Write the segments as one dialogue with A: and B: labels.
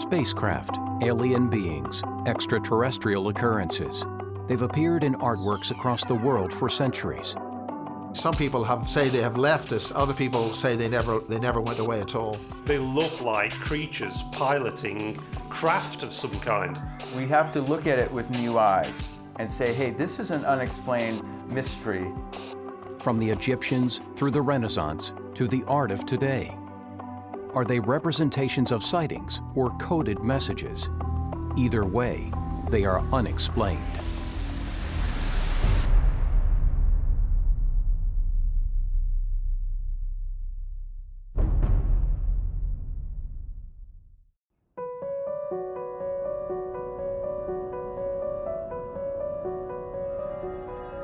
A: Spacecraft, alien beings, extraterrestrial occurrences. They've appeared in artworks across the world for centuries.
B: Some people say they have left us, other people say they never went away at all.
C: They look like creatures piloting craft of some kind.
D: We have to look at it with new eyes and say, hey, this is an unexplained mystery.
A: From the Egyptians through the Renaissance to the art of today. Are they representations of sightings or coded messages? Either way, they are unexplained.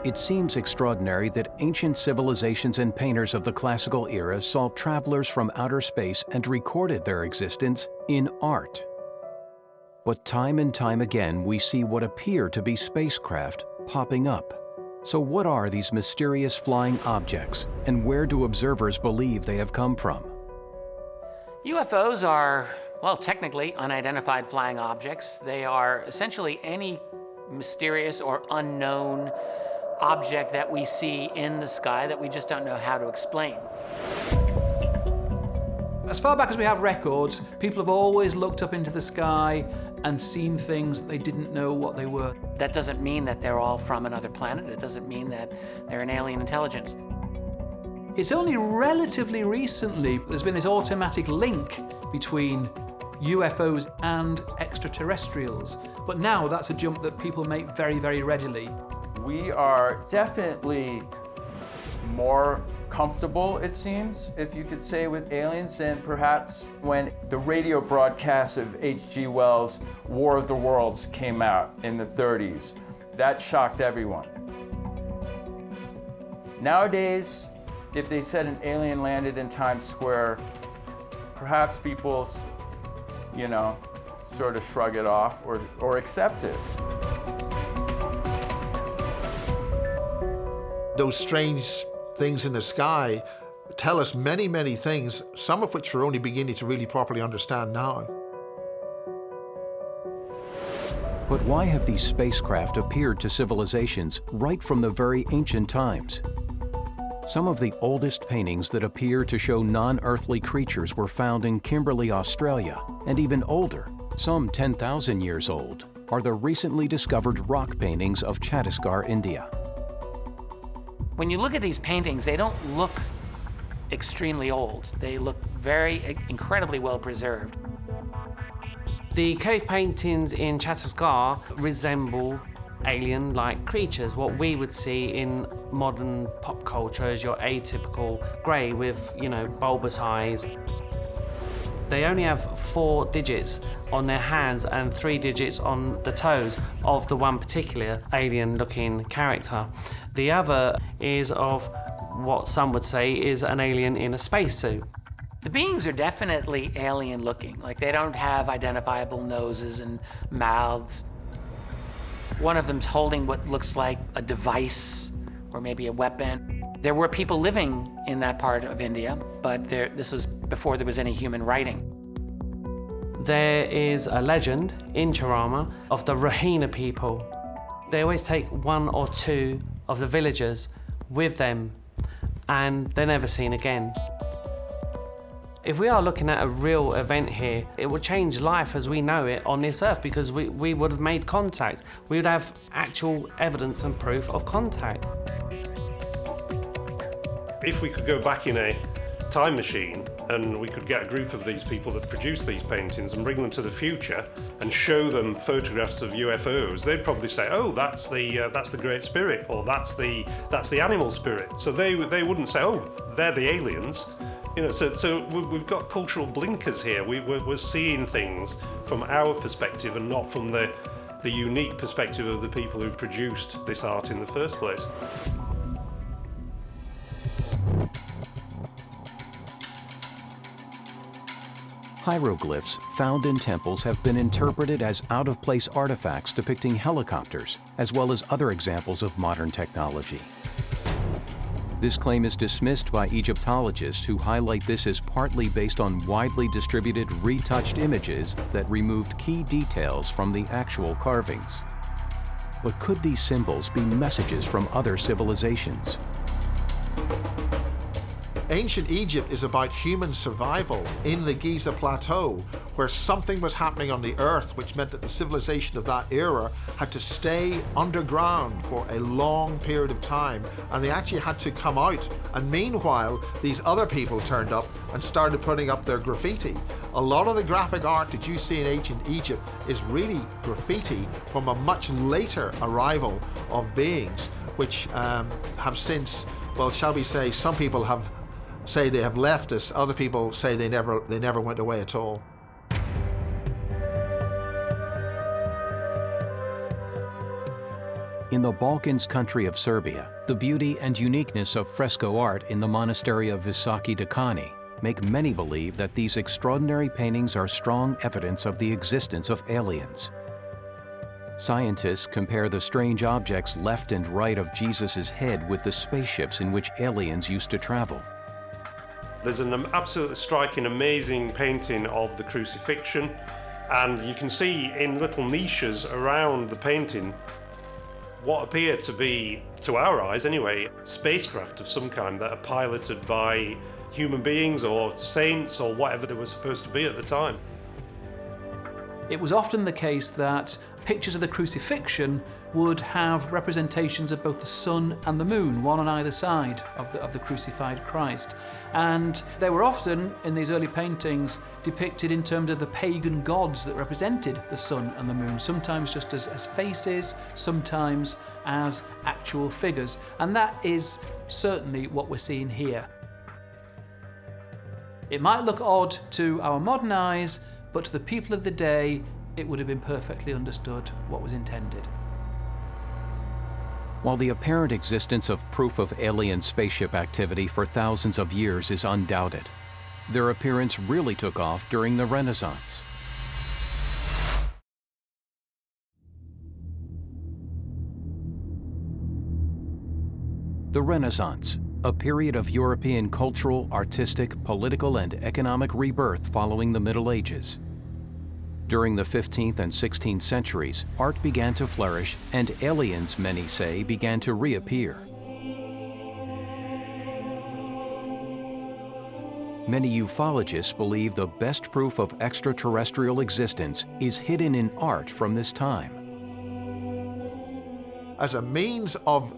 A: It seems extraordinary that ancient civilizations and painters of the classical era saw travelers from outer space and recorded their existence in art. But time and time again, we see what appear to be spacecraft popping up. So what are these mysterious flying objects, and where do observers believe they have come from?
E: UFOs are, well, technically unidentified flying objects. They are essentially any mysterious or unknown object that we see in the sky that we just don't know how to explain.
F: As far back as we have records, people have always looked up into the sky and seen things that they didn't know what they were.
E: That doesn't mean that they're all from another planet. It doesn't mean that they're an alien intelligence.
F: It's only relatively recently there's been this automatic link between UFOs and extraterrestrials. But now that's a jump that people make very, very readily.
D: We are definitely more comfortable, it seems, if you could say, with aliens than perhaps when the radio broadcast of H.G. Wells' War of the Worlds came out in the 30s. That shocked everyone. Nowadays, if they said an alien landed in Times Square, perhaps people, sort of shrug it off or accept it.
B: Those strange things in the sky tell us many, many things, some of which we're only beginning to really properly understand now.
A: But why have these spacecraft appeared to civilizations right from the very ancient times? Some of the oldest paintings that appear to show non-earthly creatures were found in Kimberley, Australia, and even older, some 10,000 years old, are the recently discovered rock paintings of Chhattisgarh, India.
E: When you look at these paintings, they don't look extremely old. They look incredibly well preserved.
G: The cave paintings in Chhattisgarh resemble alien-like creatures, what we would see in modern pop culture as your atypical grey with, bulbous eyes. They only have 4 digits on their hands and 3 digits on the toes of the one particular alien-looking character. The other is of what some would say is an alien in a spacesuit.
E: The beings are definitely alien-looking. Like, they don't have identifiable noses and mouths. One of them's holding what looks like a device or maybe a weapon. There were people living in that part of India, but this was before there was any human writing.
G: There is a legend in Charama of the Rahina people. They always take 1 or 2 of the villagers with them, and they're never seen again. If we are looking at a real event here, it will change life as we know it on this earth, because we would have made contact. We would have actual evidence and proof of contact.
C: If we could go back in a time machine and we could get a group of these people that produce these paintings and bring them to the future and show them photographs of UFOs, they'd probably say, oh, that's the Great Spirit, or that's the animal spirit. So they wouldn't say, oh, they're the aliens. So we've got cultural blinkers here. We're seeing things from our perspective and not from the unique perspective of the people who produced this art in the first place.
A: Hieroglyphs found in temples have been interpreted as out-of-place artifacts depicting helicopters, as well as other examples of modern technology. This claim is dismissed by Egyptologists who highlight this as partly based on widely distributed retouched images that removed key details from the actual carvings. But could these symbols be messages from other civilizations?
B: Ancient Egypt is about human survival in the Giza Plateau, where something was happening on the earth, which meant that the civilization of that era had to stay underground for a long period of time, and they actually had to come out. And meanwhile, these other people turned up and started putting up their graffiti. A lot of the graphic art that you see in ancient Egypt is really graffiti from a much later arrival of beings, which have since, well, shall we say, some people say they have left us, other people say they never went away at all.
A: In the Balkans country of Serbia, the beauty and uniqueness of fresco art in the monastery of Visoki Dekani make many believe that these extraordinary paintings are strong evidence of the existence of aliens. Scientists compare the strange objects left and right of Jesus' head with the spaceships in which aliens used to travel.
C: There's an absolutely striking, amazing painting of the crucifixion, and you can see in little niches around the painting what appear to be, to our eyes anyway, spacecraft of some kind that are piloted by human beings or saints or whatever they were supposed to be at the time.
F: It was often the case that pictures of the crucifixion would have representations of both the sun and the moon, one on either side of the crucified Christ. And they were often, in these early paintings, depicted in terms of the pagan gods that represented the sun and the moon, sometimes just as faces, sometimes as actual figures. And that is certainly what we're seeing here. It might look odd to our modern eyes, but to the people of the day, it would have been perfectly understood what was intended.
A: While the apparent existence of proof of alien spaceship activity for thousands of years is undoubted, their appearance really took off during the Renaissance. The Renaissance, a period of European cultural, artistic, political, and economic rebirth following the Middle Ages. During the 15th and 16th centuries, art began to flourish, and aliens, many say, began to reappear. Many ufologists believe the best proof of extraterrestrial existence is hidden in art from this time.
B: As a means of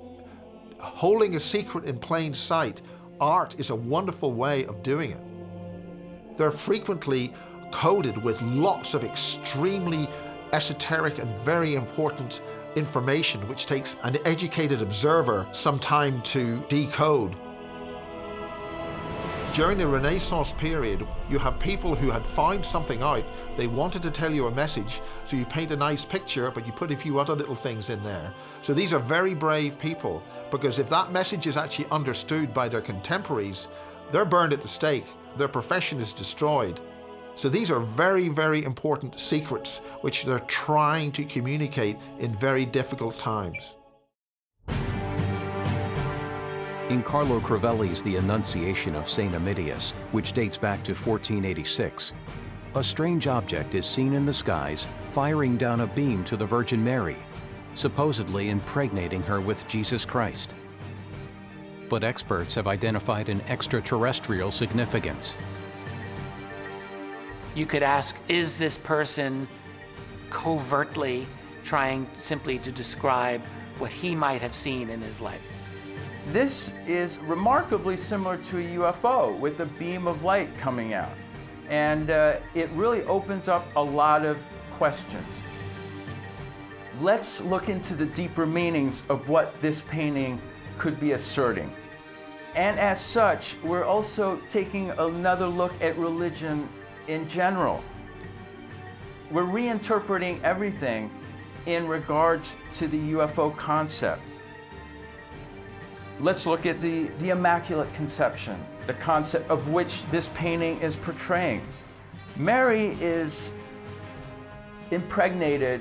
B: holding a secret in plain sight, art is a wonderful way of doing it. They're frequently coded with lots of extremely esoteric and very important information, which takes an educated observer some time to decode. During the Renaissance period, you have people who had found something out, they wanted to tell you a message, so you paint a nice picture, but you put a few other little things in there. So these are very brave people, because if that message is actually understood by their contemporaries, they're burned at the stake, their profession is destroyed. So these are very, very important secrets which they're trying to communicate in very difficult times.
A: In Carlo Crivelli's The Annunciation of St. Emitius, which dates back to 1486, a strange object is seen in the skies firing down a beam to the Virgin Mary, supposedly impregnating her with Jesus Christ. But experts have identified an extraterrestrial significance.
E: You could ask, is this person covertly trying simply to describe what he might have seen in his life?
D: This is remarkably similar to a UFO with a beam of light coming out. And it really opens up a lot of questions. Let's look into the deeper meanings of what this painting could be asserting. And as such, we're also taking another look at religion in general. We're reinterpreting everything in regards to the UFO concept. Let's look at the Immaculate Conception, the concept of which this painting is portraying. Mary is impregnated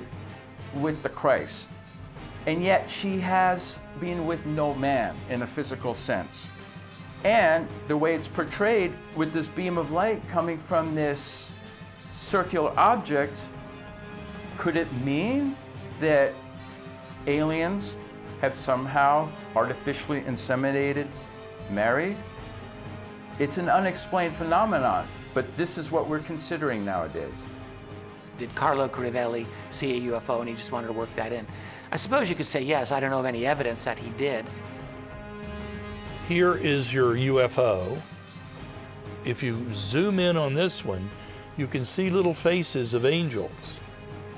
D: with the Christ. and yet she has been with no man in a physical sense. And the way it's portrayed with this beam of light coming from this circular object, could it mean that aliens have somehow artificially inseminated Mary? It's an unexplained phenomenon, but this is what we're considering nowadays.
E: Did Carlo Crivelli see a UFO and he just wanted to work that in? I suppose you could say yes. I don't know of any evidence that he did.
H: Here is your UFO. If you zoom in on this one, you can see little faces of angels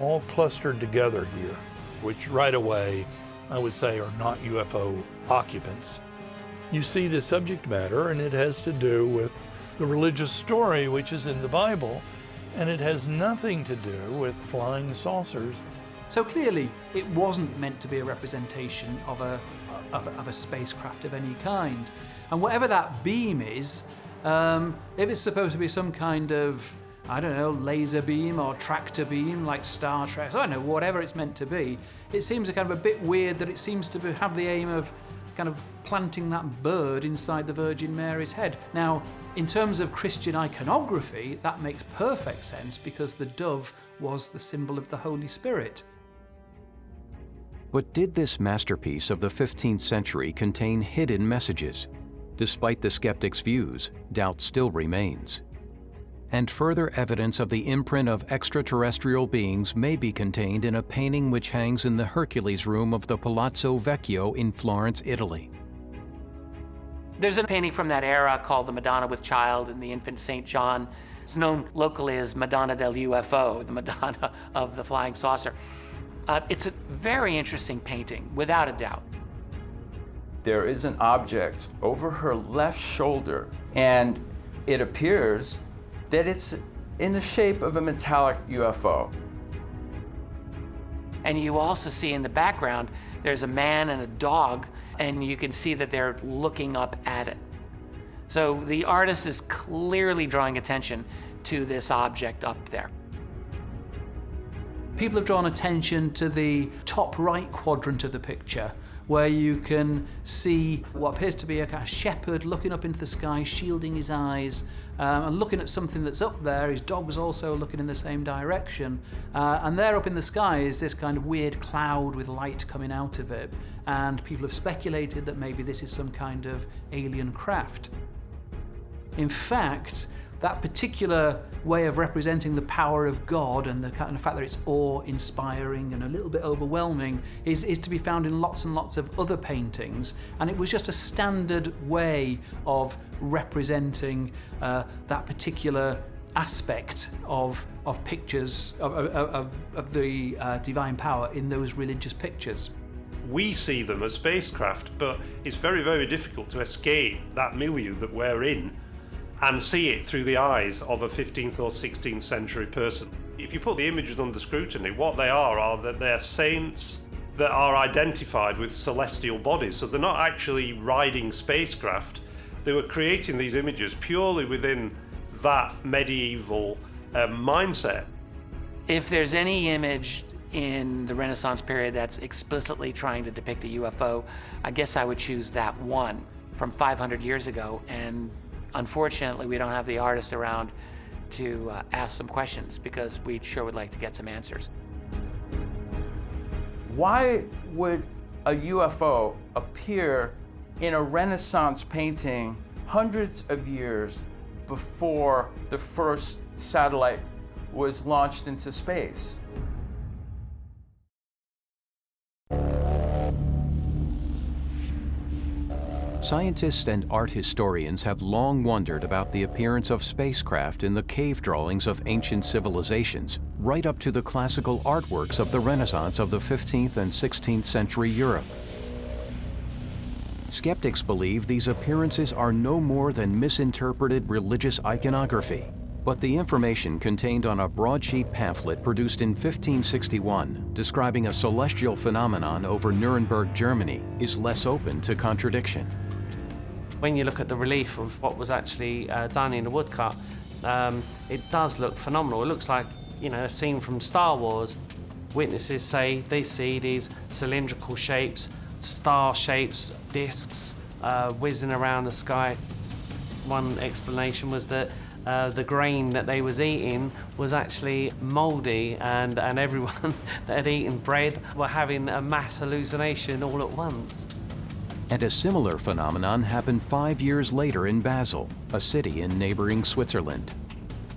H: all clustered together here, which right away I would say are not UFO occupants. You see the subject matter, and it has to do with the religious story which is in the Bible, and it has nothing to do with flying saucers.
F: So clearly, it wasn't meant to be a representation of a spacecraft of any kind. And whatever that beam is, if it's supposed to be some kind of, I don't know, laser beam or tractor beam like Star Trek, I don't know, whatever it's meant to be, it seems kind of a bit weird that it seems to have the aim of kind of planting that bird inside the Virgin Mary's head. Now, in terms of Christian iconography, that makes perfect sense because the dove was the symbol of the Holy Spirit.
A: But did this masterpiece of the 15th century contain hidden messages? Despite the skeptics' views, doubt still remains. And further evidence of the imprint of extraterrestrial beings may be contained in a painting which hangs in the Hercules room of the Palazzo Vecchio in Florence, Italy.
E: There's a painting from that era called the Madonna with Child and the Infant St. John. It's known locally as Madonna del UFO, the Madonna of the flying saucer. It's a very interesting painting, without a doubt.
D: There is an object over her left shoulder, and it appears that it's in the shape of a metallic UFO.
E: And you also see in the background, there's a man and a dog, and you can see that they're looking up at it. So the artist is clearly drawing attention to this object up there.
F: People have drawn attention to the top right quadrant of the picture, where you can see what appears to be a kind of shepherd looking up into the sky, shielding his eyes, and looking at something that's up there. His dog's also looking in the same direction. And there up in the sky is this kind of weird cloud with light coming out of it. And people have speculated that maybe this is some kind of alien craft. In fact, that particular way of representing the power of God and the kind of fact that it's awe-inspiring and a little bit overwhelming is to be found in lots and lots of other paintings, and it was just a standard way of representing that particular aspect of pictures of the divine power in those religious pictures.
C: We see them as spacecraft, but it's very, very difficult to escape that milieu that we're in and see it through the eyes of a 15th or 16th century person. If you put the images under scrutiny, what they are that they're saints that are identified with celestial bodies. So they're not actually riding spacecraft. They were creating these images purely within that medieval mindset.
E: If there's any image in the Renaissance period that's explicitly trying to depict a UFO, I guess I would choose that one from 500 years ago. And unfortunately, we don't have the artist around to ask some questions because we sure would like to get some answers.
D: Why would a UFO appear in a Renaissance painting hundreds of years before the first satellite was launched into space?
A: Scientists and art historians have long wondered about the appearance of spacecraft in the cave drawings of ancient civilizations, right up to the classical artworks of the Renaissance of the 15th and 16th century Europe. Skeptics believe these appearances are no more than misinterpreted religious iconography, but the information contained on a broadsheet pamphlet produced in 1561 describing a celestial phenomenon over Nuremberg, Germany, is less open to contradiction.
G: When you look at the relief of what was actually done in the woodcut, it does look phenomenal. It looks like, a scene from Star Wars. Witnesses say they see these cylindrical shapes, star shapes, discs whizzing around the sky. One explanation was that the grain that they was eating was actually mouldy, and everyone that had eaten bread were having a mass hallucination all at once.
A: And a similar phenomenon happened 5 years later in Basel, a city in neighboring Switzerland.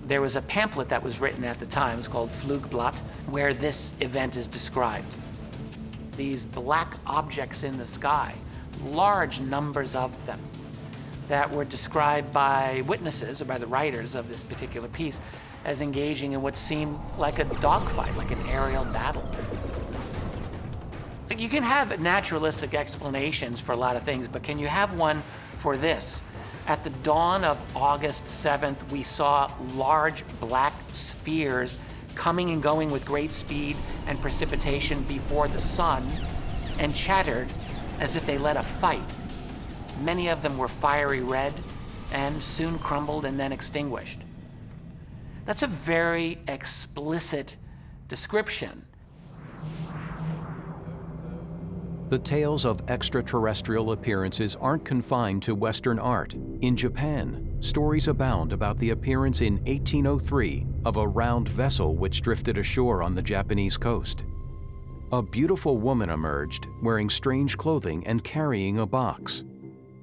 E: There was a pamphlet that was written at the time, it's called Flugblatt, where this event is described. These black objects in the sky, large numbers of them, that were described by witnesses, or by the writers of this particular piece, as engaging in what seemed like a dogfight, like an aerial battle. You can have naturalistic explanations for a lot of things, but can you have one for this? At the dawn of August 7th, we saw large black spheres coming and going with great speed and precipitation before the sun, and chattered as if they led a fight. Many of them were fiery red and soon crumbled and then extinguished. That's a very explicit description.
A: The tales of extraterrestrial appearances aren't confined to Western art. In Japan, stories abound about the appearance in 1803 of a round vessel which drifted ashore on the Japanese coast. A beautiful woman emerged, wearing strange clothing and carrying a box.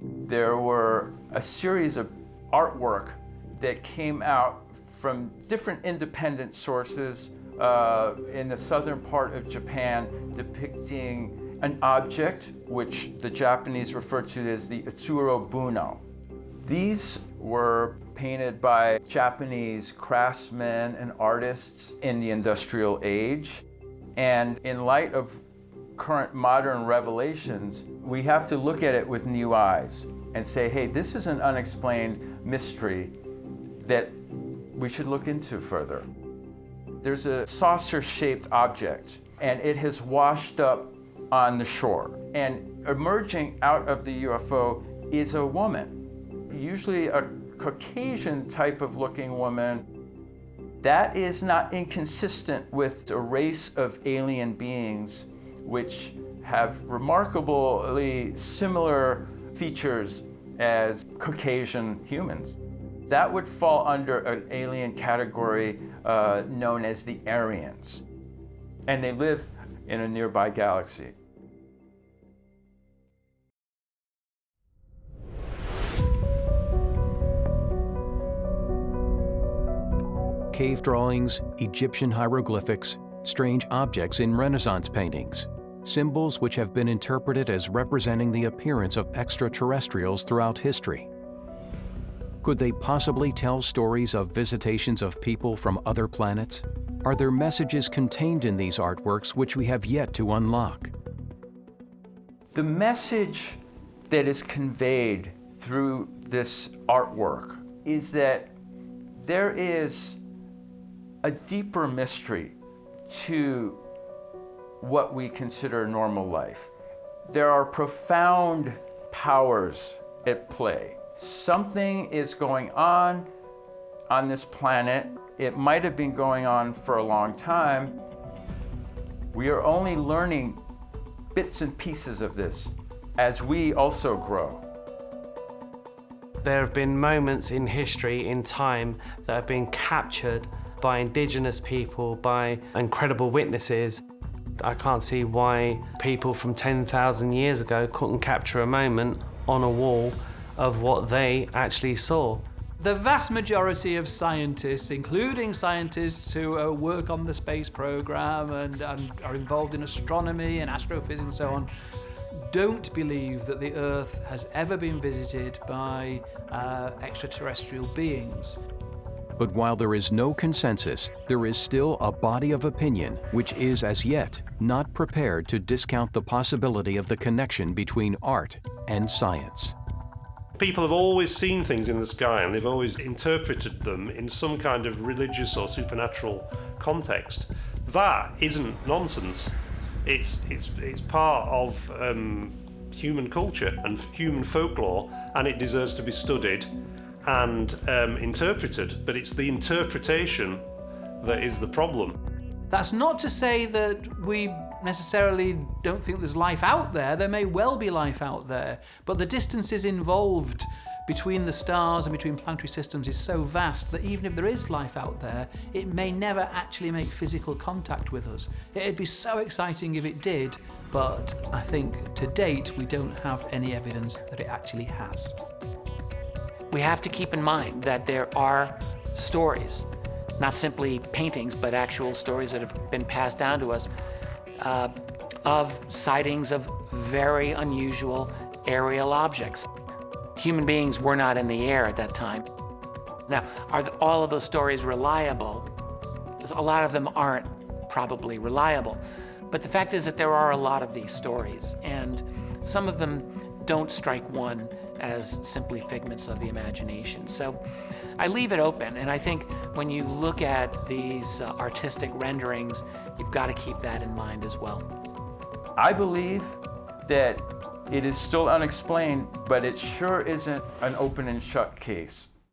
D: There were a series of artwork that came out from different independent sources in the southern part of Japan, depicting an object which the Japanese refer to as the Utsuro Buno. These were painted by Japanese craftsmen and artists in the industrial age. And in light of current modern revelations, we have to look at it with new eyes and say, hey, this is an unexplained mystery that we should look into further. There's a saucer-shaped object, and it has washed up on the shore. And emerging out of the UFO is a woman, usually a Caucasian type of looking woman. That is not inconsistent with a race of alien beings which have remarkably similar features as Caucasian humans. That would fall under an alien category known as the Aryans. And they live in a nearby galaxy.
A: Cave drawings, Egyptian hieroglyphics, strange objects in Renaissance paintings, symbols which have been interpreted as representing the appearance of extraterrestrials throughout history. Could they possibly tell stories of visitations of people from other planets? Are there messages contained in these artworks which we have yet to unlock?
D: The message that is conveyed through this artwork is that there is a deeper mystery to what we consider normal life. There are profound powers at play. Something is going on this planet. It might have been going on for a long time. We are only learning bits and pieces of this as we also grow.
G: There have been moments in history, in time, that have been captured by indigenous people, by incredible witnesses. I can't see why people from 10,000 years ago couldn't capture a moment on a wall of what they actually saw.
F: The vast majority of scientists, including scientists who work on the space program and are involved in astronomy and astrophysics and so on, don't believe that the Earth has ever been visited by extraterrestrial beings.
A: But while there is no consensus, there is still a body of opinion which is as yet not prepared to discount the possibility of the connection between art and science.
C: People have always seen things in the sky, and they've always interpreted them in some kind of religious or supernatural context. That isn't nonsense. It's part of human culture and human folklore, and it deserves to be studied and interpreted. But it's the interpretation that is the problem.
F: That's not to say that we necessarily don't think there's life out there. There may well be life out there, but the distances involved between the stars and between planetary systems is so vast that even if there is life out there, it may never actually make physical contact with us. It'd be so exciting if it did, but I think to date we don't have any evidence that it actually has.
E: We have to keep in mind that there are stories, not simply paintings, but actual stories that have been passed down to us of sightings of very unusual aerial objects. Human beings were not in the air at that time. Now, are all of those stories reliable? A lot of them aren't probably reliable. But the fact is that there are a lot of these stories, and some of them don't strike one as simply figments of the imagination. So I leave it open, and I think when you look at these artistic renderings, you've got to keep that in mind as well.
D: I believe that it is still unexplained, but it sure isn't an open and shut case.